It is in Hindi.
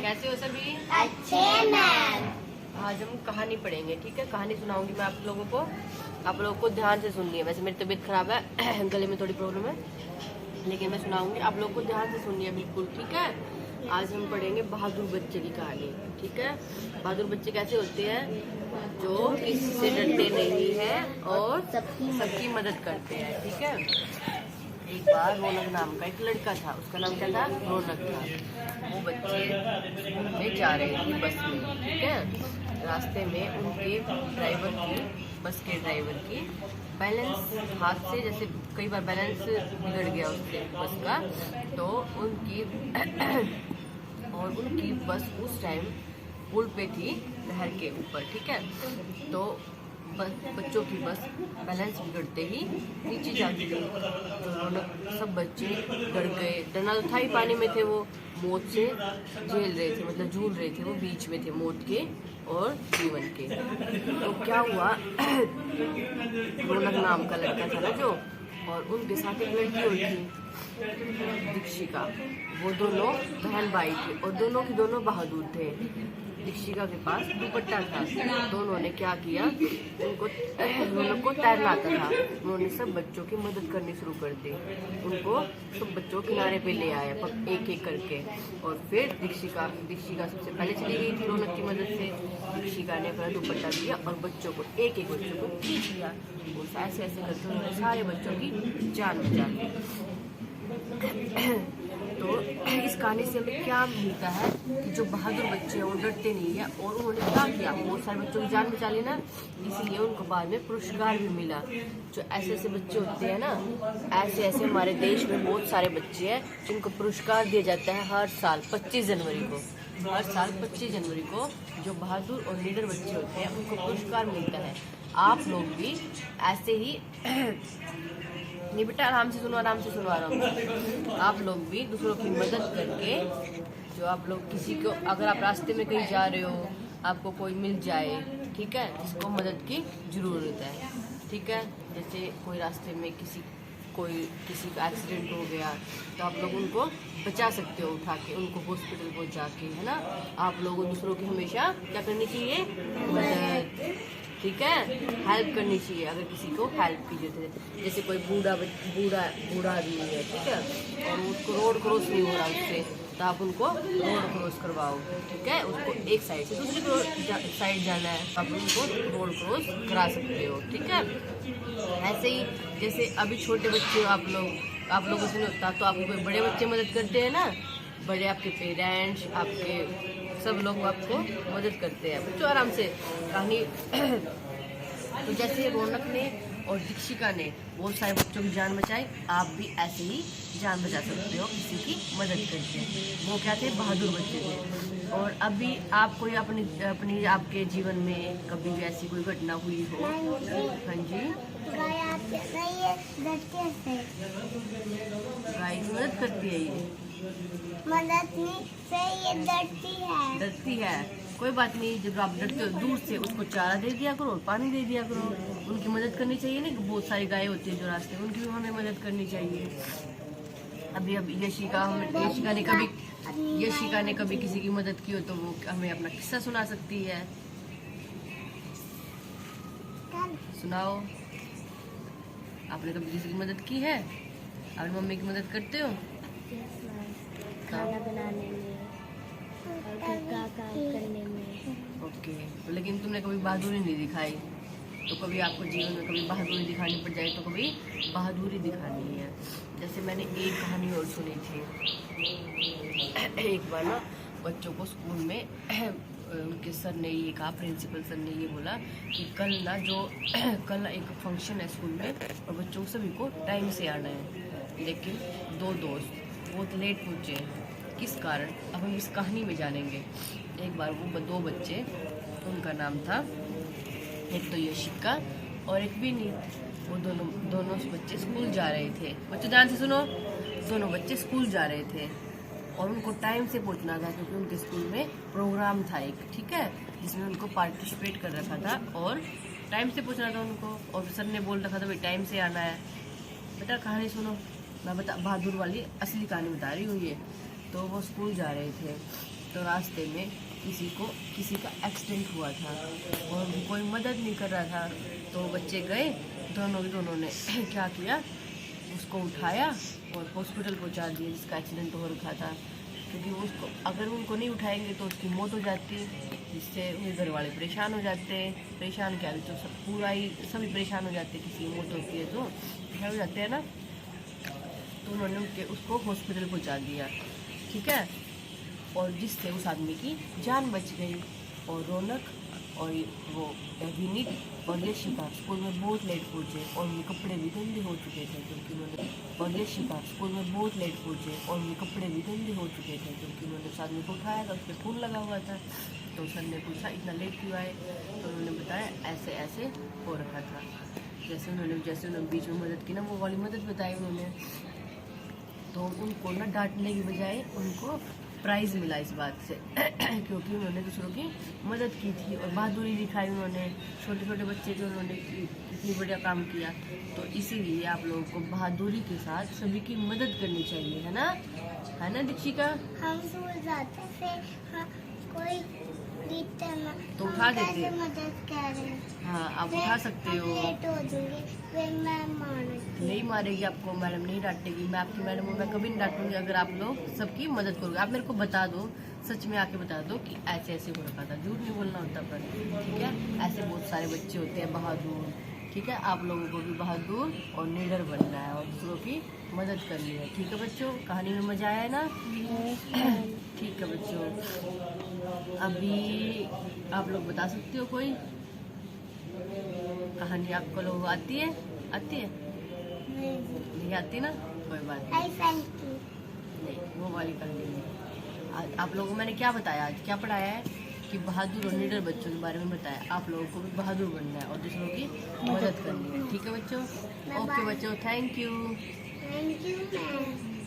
कैसे हो सभी? अच्छे मैम। आज हम कहानी पढ़ेंगे, ठीक है। कहानी सुनाऊंगी मैं आप लोगों को, आप लोगों को ध्यान से सुननी है। वैसे मेरी तबीयत खराब है गले में थोड़ी प्रॉब्लम है, लेकिन मैं सुनाऊंगी, आप लोगों को ध्यान से सुननी है बिल्कुल, ठीक है। आज हम पढ़ेंगे बहादुर बच्चे की कहानी, ठीक है। बहादुर बच्चे कैसे होते हैं? जो किसी से डरते नहीं हैं और सबकी मदद करते हैं, ठीक है। एक बार रौनक नाम का एक लड़का था, उसका नाम क्या था? रौनक था। वो बच्चे स्कूल में जा रहे थे बस में, ठीक है। रास्ते में उनके बस के ड्राइवर की बैलेंस हाथ से, जैसे कई बार बैलेंस बिगड़ गया उससे बस का, तो उनकी बस उस टाइम पुल पे थी नहर के ऊपर, ठीक है। तो बच्चों की बस बैलेंस बिगड़ते ही नीचे जा गिरी। तो सब बच्चे डर गए, डरना तो था ही, पानी में थे वो, मौत से झेल रहे थे, मतलब झूल रहे थे, वो बीच में थे मौत के और जीवन के। तो क्या हुआ, रौनक नाम का लड़का था ना जो, और उनके साथ एक लड़की और थी दीक्षिका। वो दोनों बहन भाई थे और दोनों के दोनों बहादुर थे। दीक्षिका के पास दुपट्टा था, दोनों ने क्या किया, रौनक को तैरना आता था, उन्होंने सब बच्चों की मदद करनी शुरू कर दी। उनको सब बच्चों किनारे पे ले आए एक एक करके, और फिर दीक्षिका सबसे पहले चली गई थी रौनक की मदद से। दीक्षिका ने अपना दुपट्टा दिया और बच्चों को एक एक बच्चों को खींच लिया, और ऐसे ऐसे करके उन्होंने सारे बच्चों की जान बचा ली। तो इस कहानी से हमें क्या मिलता है कि जो बहादुर बच्चे हैं वो डरते नहीं है, और उन्होंने क्या किया, बहुत सारे बच्चों की जान बचा ली ना, इसीलिए उनको बाद में पुरस्कार भी मिला। जो ऐसे ऐसे बच्चे होते हैं ना, ऐसे ऐसे हमारे देश में बहुत सारे बच्चे हैं जिनको पुरस्कार दिया जाता है हर साल 25 जनवरी को। हर साल 25 जनवरी को जो बहादुर और लीडर बच्चे होते हैं उनको पुरस्कार मिलता है। आप लोग भी ऐसे ही नहीं बेटा, आराम से सुनो आराम से। आप लोग भी दूसरों की मदद करके, जो आप लोग किसी को, अगर आप रास्ते में कहीं जा रहे हो, आपको कोई मिल जाए, ठीक है, जिसको मदद की ज़रूरत है, ठीक है, जैसे कोई रास्ते में किसी का एक्सीडेंट हो गया, तो आप लोग उनको बचा सकते हो, उठा के उनको हॉस्पिटल पहुंचा के, है ना। आप लोगों दूसरों की हमेशा क्या करनी चाहिए? मदद, ठीक है, हेल्प करनी चाहिए अगर किसी को हेल्प की जरूरत है। जैसे कोई बूढ़ा आदमी है, ठीक है, और उसको रोड क्रॉस नहीं हो रहा उससे, तो आप उनको रोड क्रॉस करवाओ, ठीक है। उसको एक साइड से दूसरी साइड जाना है, आप उनको रोड क्रॉस करा सकते हो, ठीक है। ऐसे ही जैसे अभी छोटे बच्चे हो आप लोगों से नहीं होता, तो आपको कोई बड़े बच्चे मदद करते हैं ना, बड़े आपके पेरेंट्स, आपके सब लोग आपको मदद करते हैं। बच्चों आराम से कहानी तो जैसे रौनक ने और दीक्षिका ने बहुत सारे बच्चों की जान बचाई, आप भी ऐसे ही जान बचा सकते हो किसी की मदद करके। वो क्या थे? बहादुर बच्चे थे। और अभी आप कोई अपनी आपके जीवन में कभी भी ऐसी कोई घटना हुई हो? हाँ जी, गाय की मदद करती है, ये मदद नहीं से ये डरती है। कोई बात नहीं, जब आप डरते हो दूर से उसको चारा दे दिया करो, पानी दे दिया करो, उनकी मदद करनी चाहिए ना। बहुत सारी गायें होती है जो रास्ते में, उनकी भी हमें मदद करनी चाहिए। अब यशिका ने कभी किसी की मदद की हो तो वो हमें अपना किस्सा सुना सकती है। सुनाओ, आपने कभी किसी की मदद की है? अपनी मम्मी की मदद करते हो? खाना बनाने में और घर का काम करने में। ओके, लेकिन तुमने कभी बहादुरी नहीं दिखाई, तो कभी आपको जीवन में कभी बहादुरी दिखानी पड़ जाए तो कभी बहादुरी दिखानी है। जैसे मैंने एक कहानी और सुनी थी, एक बार ना बच्चों को स्कूल में उनके सर ने ये कहा, प्रिंसिपल सर ने ये बोला कि कल ना एक फंक्शन है स्कूल में और बच्चों सभी को टाइम से आना है। लेकिन दो दोस्त बहुत लेट पहुँचे, किस कारण, अब हम इस कहानी में जानेंगे। एक बार वो दो बच्चे, उनका नाम था एक तो यशिका और एक विनीत, वो दोनों बच्चे स्कूल जा रहे थे। बच्चों ध्यान से सुनो, दोनों बच्चे स्कूल जा रहे थे और उनको टाइम से पहुंचना था, क्योंकि उनके स्कूल में प्रोग्राम था एक, ठीक है, जिसमें उनको पार्टिसिपेट कर रखा था और टाइम से पहुंचना था उनको। और सर ने बोल रखा था भाई टाइम से आना है। बेटा कहानी सुनो, मैं बहादुर वाली असली कहानी बता रही हूँ ये। तो वो स्कूल जा रहे थे तो रास्ते में किसी का एक्सीडेंट हुआ था और कोई मदद नहीं कर रहा था। तो बच्चे गए, दोनों ने क्या किया, उसको उठाया और हॉस्पिटल पहुंचा दिया जिसका एक्सीडेंट हो रखा था, क्योंकि उसको अगर उनको नहीं उठाएंगे तो उसकी मौत हो जाती, जिससे उनके घर वाले परेशान हो जाते। परेशान क्या तो सब पूरा ही सभी परेशान हो जाते, किसी की मौत होती है तो परेशान हो जाते हैं ना। तो उन्होंने उसको हॉस्पिटल पहुंचा दिया, ठीक है, और जिससे उस आदमी की जान बच गई। और रौनक और वो विनीत और यशिका स्कूल में बहुत लेट पहुँचे और उनके कपड़े भी गंदे हो चुके थे क्योंकि उन्होंने स्कूल में बहुत लेट पहुँचे और उनके कपड़े भी गंदे हो चुके थे क्योंकि उन्होंने उस आदमी को उठाया था, उस पर खून लगा हुआ था। तो सर ने पूछा इतना लेट क्यों आए, तो उन्होंने बताया ऐसे ऐसे हो रखा था। जैसे उन्होंने बीच में मदद की ना, वो वाली मदद बताई उन्होंने। तो उनको ना डांटने की बजाय उनको प्राइज़ मिला इस बात से क्योंकि उन्होंने दूसरों की मदद की थी और बहादुरी दिखाई उन्होंने। छोटे छोटे बच्चे जो उन्होंने इतनी बढ़िया काम किया, तो इसीलिए आप लोगों को बहादुरी के साथ सभी की मदद करनी चाहिए, है ना दीक्षिका? हम स्कूल जाते फिर कोई गिरता ना तो उठा देते। कैसे मदद करें? हाँ, आप उठा सकते हो। लेट हो जाएंगे फिर मैम मारेगी। नहीं मारेगी आपको, मैडम नहीं डांटेगी। मैं आपकी मैडम हूँ, मैं कभी नहीं डांटूंगी अगर आप लोग सबकी मदद करोगे। आप मेरे को बता दो, सच में आके बता दो कि ऐसे ऐसे हो रखा था, झूठ नहीं बोलना होता पर, ठीक है। ऐसे बहुत सारे बच्चे होते हैं बहादुर, ठीक है। आप लोगों को भी बहादुर और निडर बनना है और दूसरों की मदद करनी है, ठीक है बच्चों। कहानी में मजा आया ना? ठीक है बच्चों, अभी आप लोग बता सकते हो कोई कहानी आपको लोग आती है? नहीं आती ना, कोई बात नहीं, वो वाली कहानी नहीं। आप लोगों को मैंने क्या बताया, आज क्या पढ़ाया है कि बहादुर और निडर बच्चों के बारे में बताया। आप लोगों को भी बहादुर बनना है और दूसरों की मदद करनी है, ठीक है बच्चों। ओके बच्चों, थैंक यू। मैम।